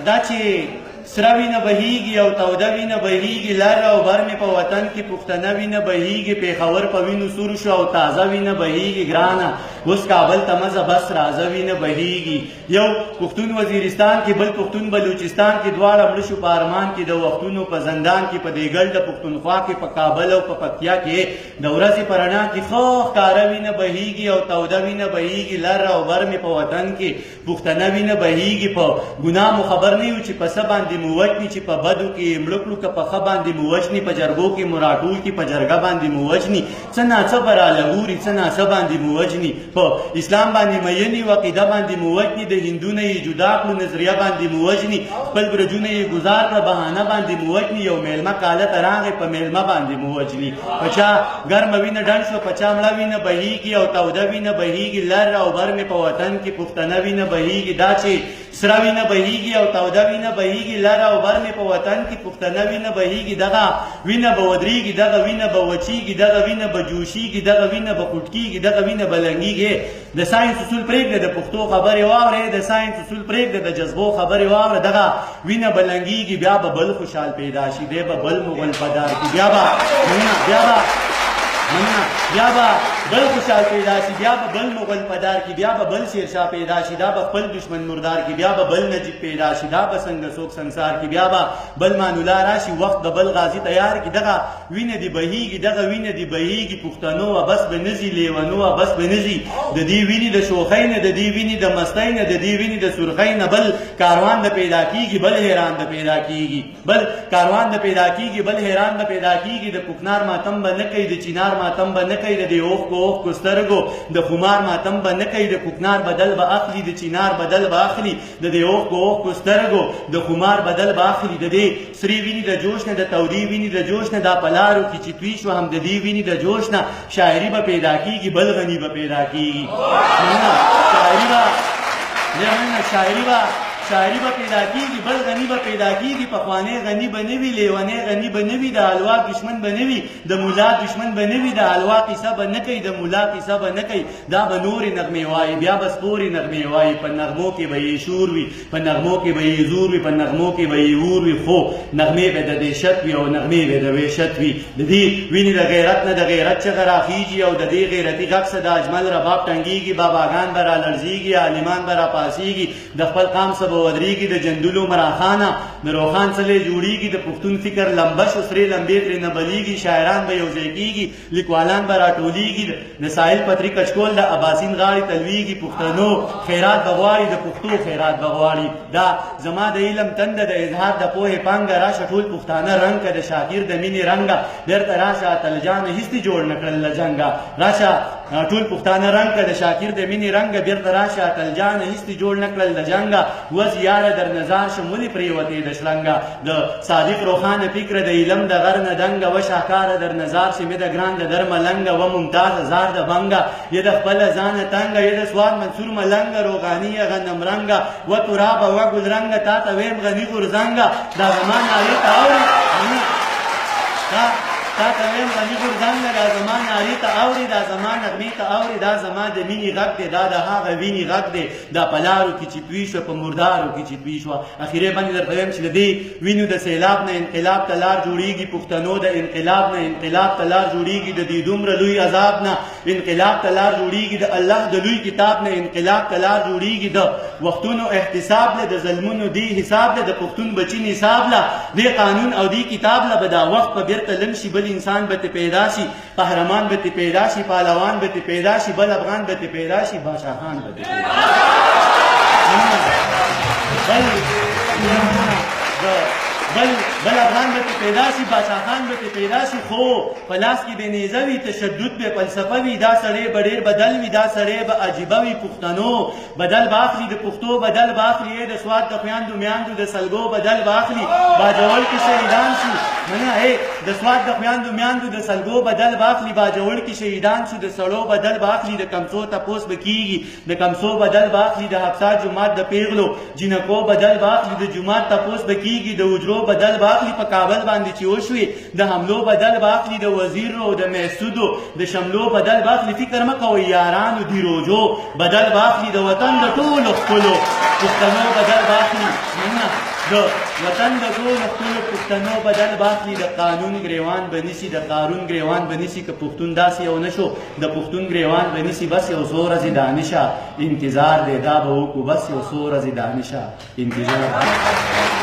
دا چې سره وینه بهیږي او توده وینه بهیږي لر او بر مې په وطن کې پښتنه وینه بهیږي پېښور په وینو سور شو او تازه وینه بهیږي ګرانه اوس کابل ته مزه بس رازه وینه بهیږي یو پښتون وزیرستان کې بل پښتون بلوچستان کې دواړه مړه شو په ارمان کې د وختونو په زندان کې په دیګل د پښتونخوا کې په کابل او په پکتیا کې د ورځې په رڼا کې ښه ښکاره وینه بهیږي او توده وینه بهیږي لر او بر مې په وطن کې پښتنه وینه بهیږي په ګناه مو خبر نه یو چې په څه باندې مو وجني چې په بدو کې مړه کړو که په ښه باندې مو وجني په جرګو کې مو راټول کړي په جرګه باندې مو وجني څه ناڅه به رالهوري څه ناڅه باندې مو وجني په اسلام باندې مینې و عقیده باندې مو وجني د هندو نه یې جدا کړو نظریه باندې مو وجني خپل برجونه یې ګزار کړه بهانه باندې مو وجني یو میلمه کاله ته راغی په میلمه باندې مو وجني په چا ګرمه وینه ډنډ شوه په چا مړه وینه بهیږي او توده وینه بهیږي لر او بر مې په وطن کې پښتنه وینه بهیږي دا چې سره وینه بهیږي او توده وینه بهیږي لر او بر مې په وطن کې پښتنه وینه بهیږي دغه وینه به ودرېږي دغه وینه به وچیږي دغه وینه به جوشیږي دغه وینه به قوټکیږي دغه وینه به لنګیږي د ساینس اصول پرېږده د پښتو خبرې واورئ د ساینس اصول پرېږده د جذبو خبرې واوره دغه وینه به لنګیږي بیا به بل خوشحال پیدا شي دی به بل مغل پدار کي بیا به بیا به بل خوشحال پیدا شي بیا به بل مغل پدار کی بیا به بل شیرشاه پیدا شي دا به خپل دشمن مردار کی بیا به بل نجیب پیدا شي دا به څنګه څوک سنسار کی بیا به بل مانولا راشي وخت د بل غازی تیار کی دغه وینه دی بهیږي دغه وینه دی بهیږي پښتنو و بس به نزي لیونو و بس به نزي د دې ویني د شوخۍ نه د دې ویني د مستۍ نه د دې ویني د سرخۍ نه بل کاروان د پیدا کیږي بل حیران د پیدا کیږي بل کاروان د پیدا کیږي بل حیران د پیدا کیږي د کوکنار ماتم به نه کوي د چینار ماتم به نه کوي د دې اوښ کو سترګو د خمار ماتم به نه کوي د کوکنار بدل به اخلي د چینار بدل به اخلي د دې اوښ کو سترګو د خمار بدل به اخلي د دې سری ویني د جوش نه د تودې ویني د جوش نه دا پلارو کې چې توی شو هم د دې ویني د جوش نه شاعري به پیدا کیږي بل غني به پیدا کیږي شاعری به پیدا کیږي بل غنی به پیدا کیږي پخوانی غنی به نه وي لیونی غنی به نه وي د حلوا دشمن به نه وي د مولا دشمن به نه وي د حلوا قصه به نه کوي د مولا قصه به نه کوي دا به نورې نغمې وایي بیا به سپورې نغمې وایي په نغمو کې به یې شور وي په نغمو کې به یې زور وي په نغمو کې به یې اور وي خو نغمې به د دهشت وي او نغمې به د وحشت وي د دې وینې د غیرت نه د غیرت چغه راخیږي او د دې غیرتي غږ څه د اجمل رباب ټنګېږي باباګان به رالړزېږي عالمان به راپاڅېږي د خپل قام څه ودرېږي د جندلو مراخانه د روخان څلې جوړېږي د پښتون فکر لمبه شو سرې لمبې ترې نه بلیږي شاعران به یوځای کېږي لیکوالان به راټولېږي د ساحل پتري کچکول د اباسین غاړې تلویږي پښتنو خیرات به غواړي د پښتو خیرات به غواړي دا زما د علم تنده د اظهار د پوهې پانګه راشه ټول پښتانه رنګ که د شاکر د مینې رنګه بیرته راشه اتلجانه هېڅ دې جوړ نه کړل له جنګه راشه ټول پښتانه رنګ که د شاکر د مینې رنګه بیرته راشه اتلجانه هېڅ دې جوړ نه کړل له جنګه یاره در نظر شمولی پریوتی د شلنګا د صادق روخانه فکر د علم د غر نه دنګ و شاکار در نظر شمه د ګران د در ملنګ و ممتاز زار د بنګا ی د خپل ځان تنګ ی د سواد منصور ملنګ روغانی غنم رنګ و تراب و ګل رنګ تا ته ویم غنی ګرزنګ دا زمان علی تاوري تا ته ویم غنی ګرزنګ دا زمان علی تاوري دا زمان نغمې تاوري دا زمان د مینې غږ دی دا د هغه وینې غږ دی دا پلارو کې چې توی شو په مردارو کې چې توی شو اخیری باندې درته وایم چې د دې وینو د سیلاب نه انقلاب ته لار جوړیږي پښتنو د انقلاب نه انقلاب ته لار جوړیږي د دې دومره لوی عذاب نه انقلاب ته لار جوړیږي د الله د لوی کتاب نه انقلاب ته لار جوړیږي د وختونو احتساب له د ظلمونو دی حساب له د پښتون بچی نصاب له د قانون او دی کتاب له به دا وخت په بیرته لمشي بل انسان به پیدا شي قهرمان به پیدا شي پهلوان به پیدا شي بل افغان به پیدا شي بادشاهان به پیدا شي بل افغان به پیدا شي بادشاهان به پیدا شي خو په لاس کې به نیزه وي تشدد به فلسفه وي دا سړی به ډېر بدل وي دا سړی به عجیبه وي پښتنو بدل به اخلي د پښتو بدل به اخلي د سواد د خویندو میاندو د سلګو بدل به اخلي باجوړ کې شهیدان شو منه د سواد د خویندو میاندو د سلګو بدل به اخلي باجوړ کې شهیدان شو د سړو بدل به اخلي د کمڅو تپوس به کېږي د کمڅو بدل به اخلي د حفصا جومات د پیغلو جنکو بدل به اخلي د جومات تپوس به کېږي د اجرو بدل به اخلي په کابل باندې چې وشوي د حملو بدل به اخلي د وزیرو د محسودو د شملو بدل به اخلي فکر مه کوئ یارانو د روجو بدل به اخلي د وطن د ټولو خپلو پښتنو بدل به اخلي د وطن د ټولو خپلو پښتنو بدل باخلي د قانون ګریوان به نیسي د قانون ګریوان به نیسي که پښتون داسې یو نه شو د پښتون ګریوان به نیسي بس یو څو ورځې دانشه انتظار دی دا به وکړو بس یو څو ورځې دانشه انتظار